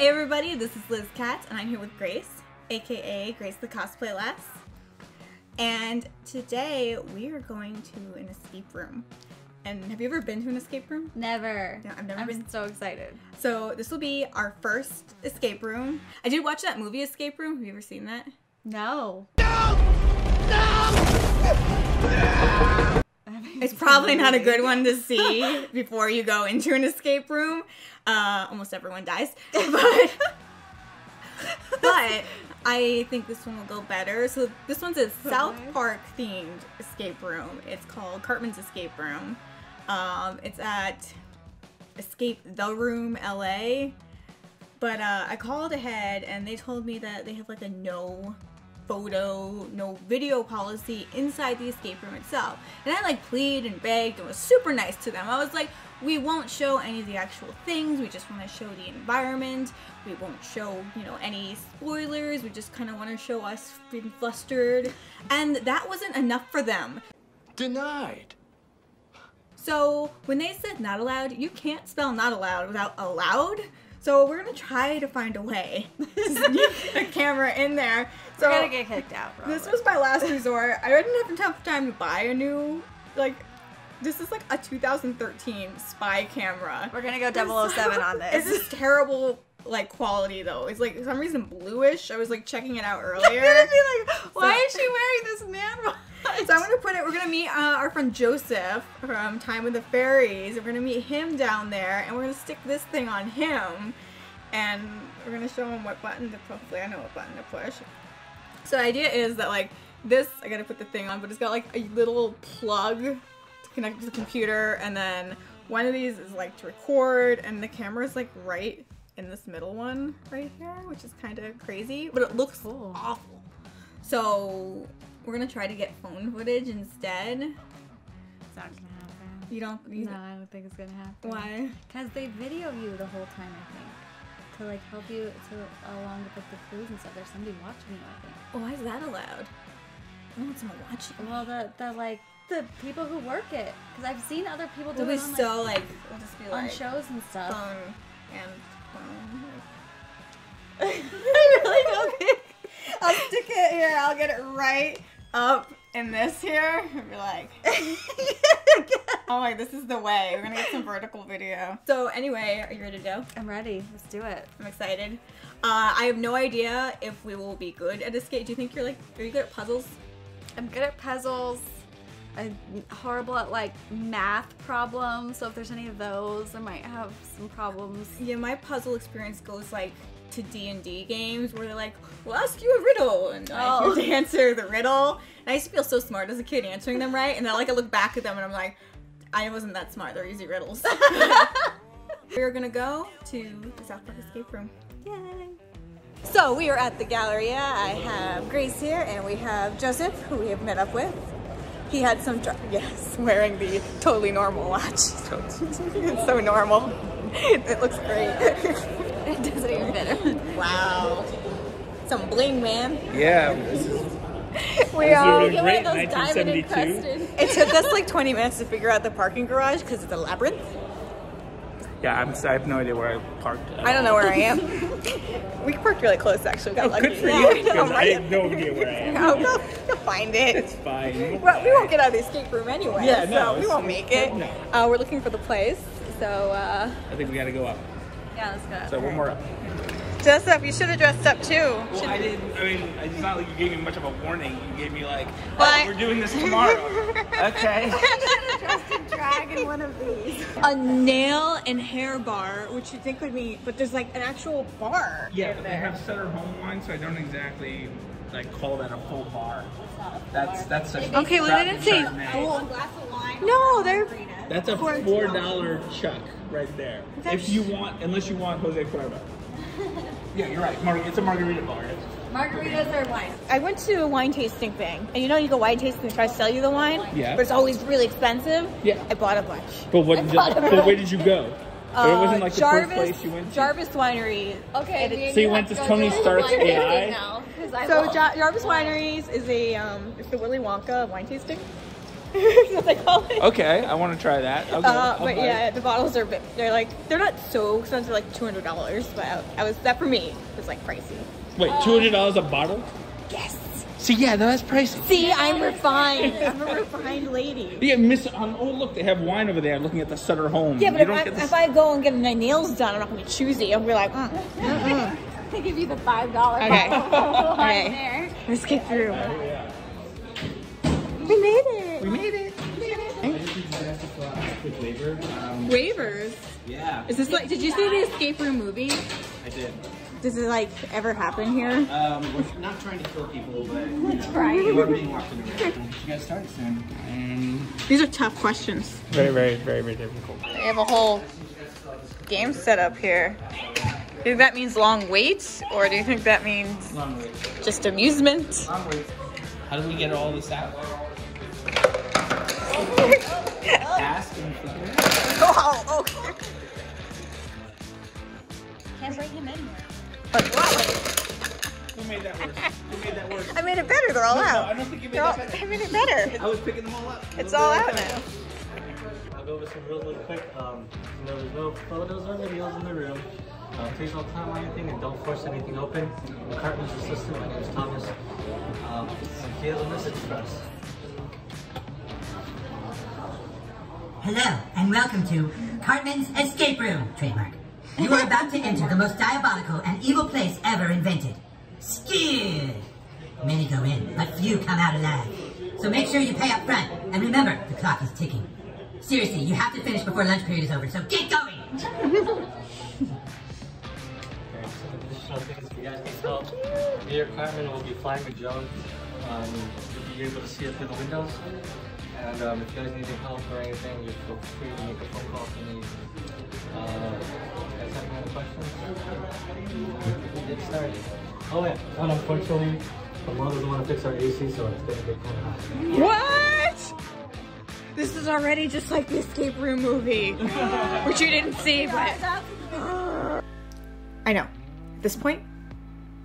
Hey everybody, this is Liz Katz, and I'm here with Grace, aka Grace the Cosplay Lass. And today we are going to an escape room. And have you ever been to an escape room? Never. No, I've never been. I'm so excited. So this will be our first escape room. I did watch that movie Escape Room. Have you ever seen that? No. It's probably not a good one to see before you go into an escape room. Almost everyone dies. But I think this one will go better. So this one's a South Park themed escape room. It's called Cartman's Escape Room. It's at Escape the Room LA. But I called ahead and they told me that they have like a no photo, no video policy inside the escape room itself. And I like pleaded and begged and was super nice to them. I was like, we won't show any of the actual things. We just want to show the environment. We won't show, you know, any spoilers. We just kind of want to show us being flustered. And that wasn't enough for them. Denied. So when they said not allowed, you can't spell not allowed without allowed. So we're gonna try to find a way to sneak a camera in there. So we're gonna get kicked out, probably. This was my last resort. I didn't have enough time to buy a new, like, this is like a 2013 spy camera. We're gonna go 007 on this. It's this terrible, like, quality though. It's like, for some reason, bluish. I was like checking it out earlier. You're gonna be like, why is she wearing this man watch? So I'm gonna put it, we're gonna meet our friend Joseph from Time with the Fairies. We're gonna meet him down there and we're gonna stick this thing on him and we're gonna show him what button to, hopefully I know what button to push. So the idea is that like this, I gotta put the thing on, but it's got like a little plug to connect to the computer, and then one of these is like to record, and the camera is like right in this middle one right here, which is kind of crazy, but it looks awful. So we're gonna try to get phone footage instead. It's not gonna happen. You don't? No, I don't think it's gonna happen. Why? Because they video you the whole time, I think. To like help you along with like, the clues and stuff. There's somebody watching you, I think. Oh, why is that allowed? I don't want someone watching. Well, the people who work it. Because I've seen other people do We'll it on, so like we'll just be on like shows and stuff. Phone and phone. I really don't think. I'll stick it here. I'll get it right up in this here and be like, oh my, this is the way. We're gonna get some vertical video. So anyway, are you ready to go? I'm ready. Let's do it. I'm excited. I have no idea if we will be good at escape. Do you think are you good at puzzles? I'm good at puzzles. I'm horrible at like math problems. So if there's any of those, I might have some problems. Yeah, my puzzle experience goes like to D&D games where they're like, we'll ask you a riddle, and I have to answer the riddle. And I used to feel so smart as a kid answering them right, and then like I look back at them and I'm like, I wasn't that smart. They're easy riddles. We're gonna go to the South Park escape room. Yay! So we are at the Galleria. I have Grace here, and we have Joseph, who we have met up with. He had some, yes, wearing the totally normal watch. It's so normal. It looks great. It doesn't even fit. Wow. Some bling, man. Yeah. We all get one of those diamond encrusted. It took us like 20 minutes to figure out the parking garage because it's a labyrinth. Yeah, I have no idea where I parked. I don't know where I am. We parked really close, actually. We got lucky. Good for you, because I have no idea where I am. No, you'll find it. It's fine. Well, we won't get out of the escape room anyway, Yeah, no, so we won't make it. No. We're looking for the place, so I think we gotta go up. Yeah, let's go. So one more up. Joseph, you should have dressed up too. Well, I didn't. I mean, it's not like you gave me much of a warning. You gave me like, What? we're doing this tomorrow. Okay. Dressed in drag in one of these. A nail and hair bar, which you think would be, but there's like an actual bar. Yeah, in but they there. have Sutter home wine, so I don't exactly like call that a full bar. That's a Okay, well they didn't say. One glass of wine. No, they're. That's a $4 chuck right there. If you want, unless you want Jose Cuervo. Yeah, you're right. It's a margarita bar. Margaritas or wine? I went to a wine tasting thing, and you know you go wine tasting, they try to sell you the wine, Yeah. but it's always really expensive. Yeah. I bought a bunch. But where did you go? But it wasn't like the first place you went to? Jarvis Winery. Okay. So you went to Tony Stark's AI? So Jarvis Wineries is a it's the Willy Wonka wine tasting. That's what they call it. Okay, I want to try that. Okay, But yeah, the bottles are, they're not so expensive, like $200, but that for me was like pricey. Wait, $200 a bottle? Yes. See, yeah, that's pricey. See, I'm refined. I'm a refined lady. Yeah, oh, look, they have wine over there. I'm looking at the Sutter Home. Yeah, but if I go and get my nails done, I'm not going to be choosy. I'm going to be like, They give you the $5 Okay. bottle. Okay. There. Let's get through. We made it. We made it. Waivers? Yeah. Is this like, did you see the escape room movie? I did. Does it like ever happen here? We're not trying to kill people, but we're being walked in the room. You guys start soon. These are tough questions. Very, very, very, very difficult. They have a whole game set up here. Do you think that means long waits, or do you think that means Long wait. just amusement? Long wait. How do we get all this out? Ask and figure it out. Oh, okay. Can't bring him anywhere. But what? Who made that worse? Who made that worse? I made it better. They're all out. I don't think you made that better. I made it better. I was picking them all up. It's all out now. I'll go over some rules really quick. There's no photos or videos in the room. Please don't time on anything and don't force anything open. Cartman's assistant, my name is Thomas. If he has a message for us. Hello, and welcome to Cartman's Escape Room, trademark. You are about to enter the most diabolical and evil place ever invented. Scared! Many go in, but few come out alive. So make sure you pay up front, and remember, the clock is ticking. Seriously, you have to finish before lunch period is over, so get going! Okay, so additional things if you guys need help. Me or Cartman will be flying with Joan. You'll be able to see it through the windows. And if you guys need any help or anything, you feel free to make a phone call to me. You guys have any other questions? Get started. Oh yeah, and unfortunately, the mom doesn't want to fix our AC, so it's going to get kind of hot. What? This is already just like the escape room movie, which you didn't see, but I know. At this point,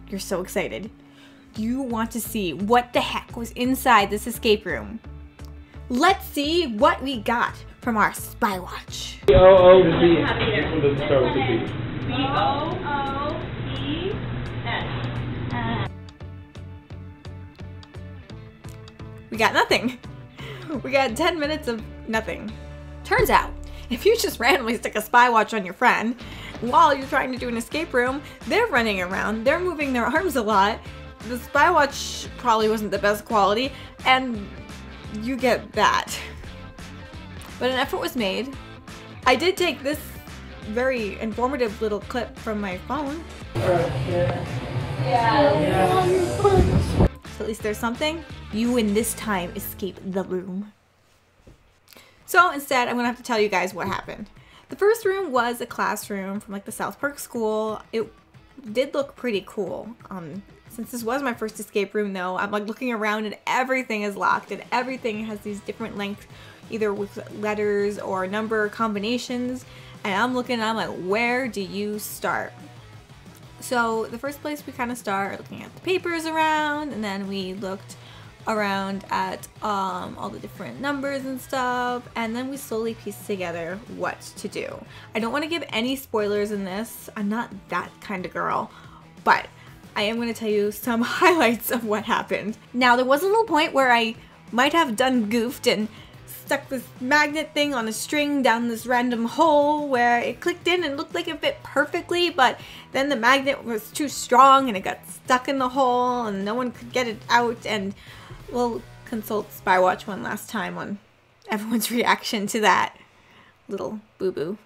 you're so excited. You want to see what the heck was inside this escape room. Let's see what we got from our spy watch. B-O-O-C. This one doesn't start with the B. B-O-O-C-S. We got nothing. We got 10 minutes of nothing. Turns out, if you just randomly stick a spy watch on your friend while you're trying to do an escape room, they're running around, they're moving their arms a lot, the spy watch probably wasn't the best quality, and you get that. But an effort was made. I did take this very informative little clip from my phone. So at least there's something. You in this time escape the room. So instead, I'm gonna have to tell you guys what happened. The first room was a classroom from like the South Park school. It did look pretty cool. Since this was my first escape room though, I'm like looking around and everything is locked and everything has these different lengths, either with letters or number combinations. And I'm looking and I'm like, where do you start? So the first place we kind of start looking at the papers around, and then we looked around at all the different numbers and stuff, and then we slowly pieced together what to do. I don't want to give any spoilers in this. I'm not that kind of girl, but I am going to tell you some highlights of what happened. Now, there was a little point where I might have done goofed and stuck this magnet thing on a string down this random hole where it clicked in and looked like it fit perfectly, but then the magnet was too strong and it got stuck in the hole and no one could get it out. And we'll consult Spywatch one last time on everyone's reaction to that little boo-boo.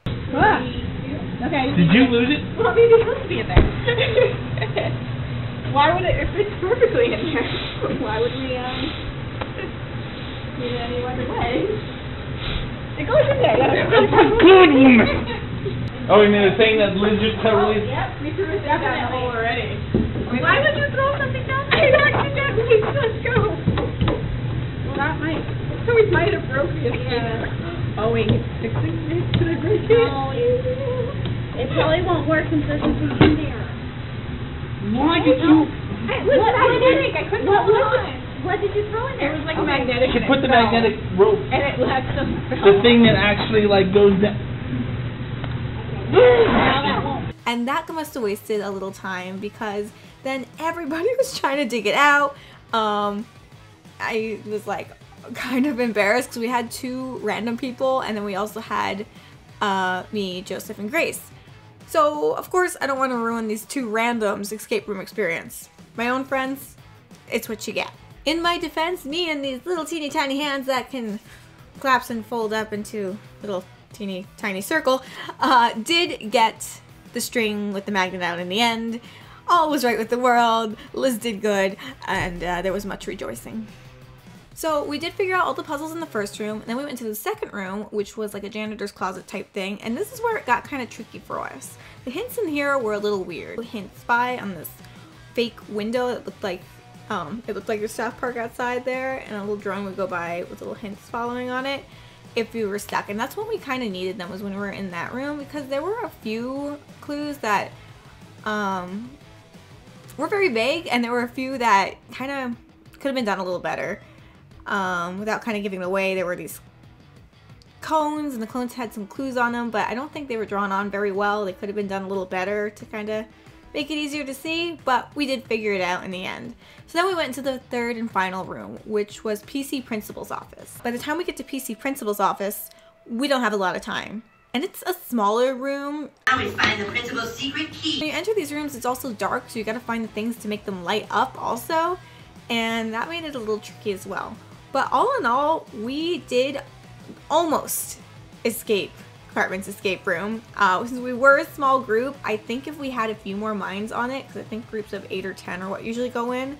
Ah, okay. Did you lose it? Well, maybe it's supposed to be in there. Why would it, if it's perfectly in there, why would we, need it any other way? It goes in there, yeah. Good woman! Oh, you mean the thing that Liz just totally... Yep, we threw it down the hole already. Why would you throw something down there? Accidentally, let's go. Well, that might, so we might have broke the escape. Oh, wait, he's fixing it to the great kid. Oh, it probably won't work since there's nothing in there. Why did you... Hey, listen, I couldn't hold on. What did you throw in there? It was like magnetic. She put the magnetic rope. And it left some. The thing that actually like goes down. And that must have wasted a little time because then everybody was trying to dig it out. I was like kind of embarrassed because we had 2 random people and then we also had me, Joseph, and Grace. So of course I don't want to ruin these 2 randoms escape room experience. My own friends, it's what you get. In my defense, me and these little teeny tiny hands that can collapse and fold up into little teeny tiny circle did get the string with the magnet out in the end. All was right with the world, Liz did good, and there was much rejoicing. So we did figure out all the puzzles in the first room, and then we went to the second room, which was like a janitor's closet type thing, and this is where it got kind of tricky for us. The hints in here were a little weird. Hint spy on this fake window that looked like your South Park outside there, and a little drone would go by with little hints following on it if we were stuck. And that's when we kind of needed them, was when we were in that room, because there were a few clues that were very vague, and there were a few that kind of could have been done a little better without kind of giving away. There were these cones, and the cones had some clues on them, but I don't think they were drawn on very well. They could have been done a little better to kind of make it easier to see, but we did figure it out in the end. So then we went into the third and final room, which was PC Principal's office. By the time we get to PC Principal's office, we don't have a lot of time. And it's a smaller room. Now we find the principal's secret key. When you enter these rooms, it's also dark, so you gotta find the things to make them light up also. And that made it a little tricky as well. But all in all, we did almost escape Cartman's escape room. Since we were a small group, I think if we had a few more minds on it, because I think groups of 8 or 10 are what usually go in,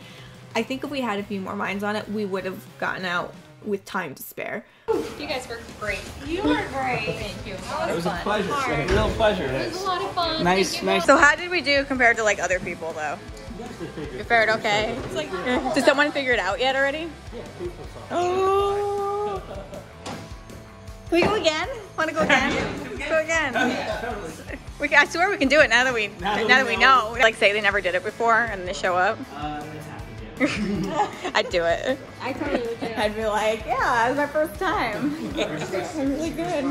I think if we had a few more minds on it, we would have gotten out with time to spare. You guys were great. You were great. Thank you. It was a pleasure. A real pleasure. It was a lot of fun. Nice. So how did we do compared to like other people though? You fared okay? It's like, did someone figure it out yet already? Yeah, people saw. Oh. Can we go again? Want to go again? Let's go again. I swear we can do it now that we know. Like say they never did it before and they show up. I'd do it. I totally would do it. I'd be like, yeah, it was my first time. I'm really good.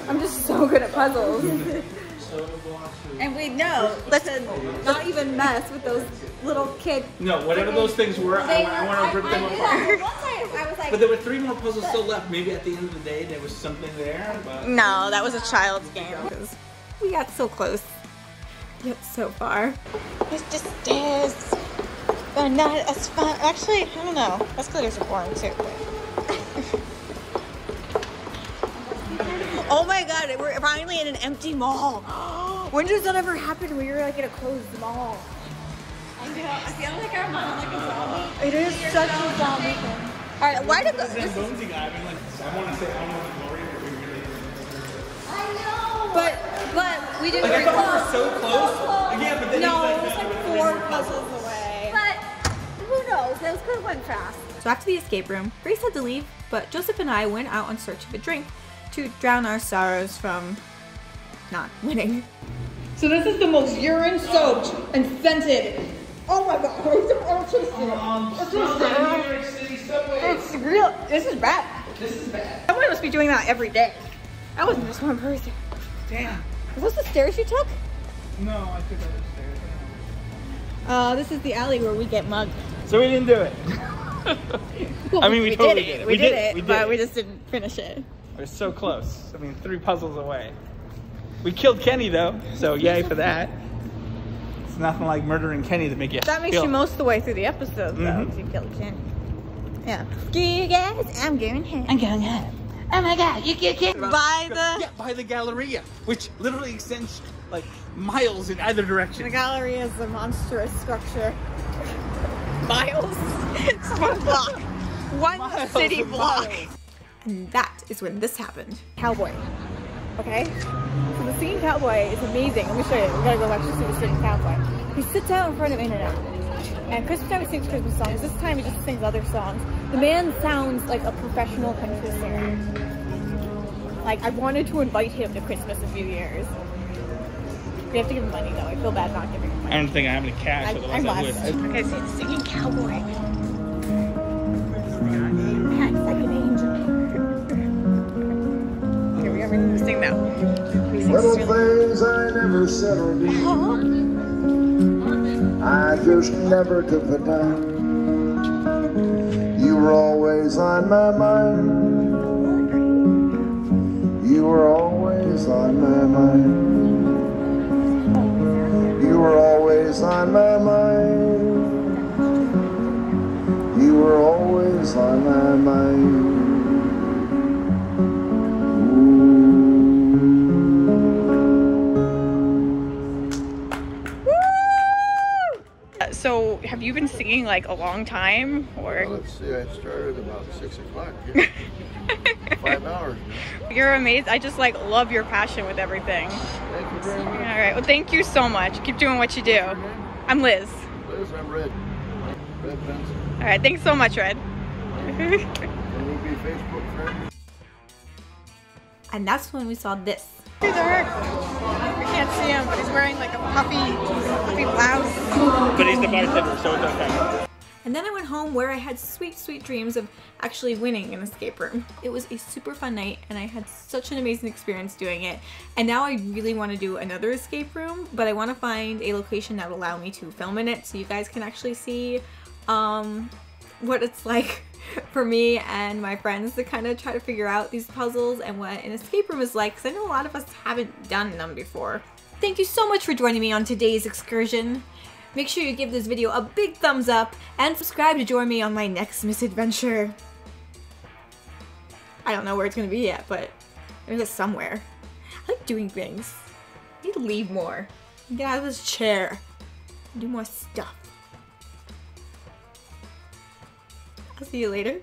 I'm just so good at puzzles. And we know to not even mess with those little kids. No, whatever those things were, I want to rip them apart. I was like, But there were 3 more puzzles still left. Maybe at the end of the day there was something there. But no, that was a child's game. We got so close, yet so far. It's just stairs. They're not as fun. Actually, I don't know. Escalators are boring too. Oh my god, we're finally in an empty mall. When does that ever happen when you're like in a closed mall? I know. I feel like I'm on like a zombie. It is such a zombie thing. Alright, why did this? Bonesy guy, I mean, like, I want to say, I don't know the glory of it really is. I know. But we didn't. Like, I thought we were so close. Yeah, but then no, it was like 4 puzzles away. But who knows? Those could have went fast. So after the escape room, Grace had to leave, but Joseph and I went out in search of a drink to drown our sorrows from not winning. So this is the most urine-soaked and scented. Oh my god! It's real. This is bad. This is bad. Someone must be doing that every day. That wasn't just one person. Damn. Was this the stairs you took? No, I took other stairs. This is the alley where we get mugged. So we didn't do it. Well, I mean, we totally did it. We did it, but we just didn't finish it. We're so close. I mean, 3 puzzles away. We killed Kenny though, so yay for that. It's nothing like murdering Kenny to make you That makes feel. you most of the way through the episode though, if you killed Kenny. Yeah. You guys, I'm going home. I'm going home. Oh my god, you killed Kenny. By the Galleria, which literally extends like miles in either direction. The gallery is a monstrous structure. Miles. It's 1 block. One city block. And that is when this happened. Cowboy. Okay? So the singing cowboy is amazing. Let me show you. We gotta go back to see the singing cowboy. He sits out in front of In-N-Out. And Christmas time he sings Christmas songs. This time he just sings other songs. The man sounds like a professional country singer. Like, I wanted to invite him to Christmas in a few years. We have to give him money though. I feel bad not giving him money. I don't think I have any cash. I must. Okay, see the singing cowboy. know. Little things I never said or did. I just never took the time. You were always on my mind. You were always on my mind. You were always on my mind. You were always on my mind. So, have you been singing like a long time, or? Well, let's see, I started about 6 o'clock. Yeah. 5 hours. You're amazing. I just like love your passion with everything. Thank you very much. All right. Well, thank you so much. Keep doing what you do. I'm Liz. Liz, I'm Red. Red Benson. All right. Thanks so much, Red. Can we be Facebook friends? And that's when we saw this. He's dark. We can't see him, but he's wearing like a puffy blouse. But he's the bartender, so it's okay. And then I went home where I had sweet, sweet dreams of actually winning an escape room. It was a super fun night and I had such an amazing experience doing it. And now I really want to do another escape room, but I want to find a location that will allow me to film in it so you guys can actually see what it's like for me and my friends to kind of try to figure out these puzzles and what an escape room is like, because I know a lot of us haven't done them before. Thank you so much for joining me on today's excursion. Make sure you give this video a big thumbs up and subscribe to join me on my next misadventure. I don't know where it's gonna be yet, but it's somewhere. I like doing things. I need to leave more. Get out of this chair. Do more stuff. I'll see you later.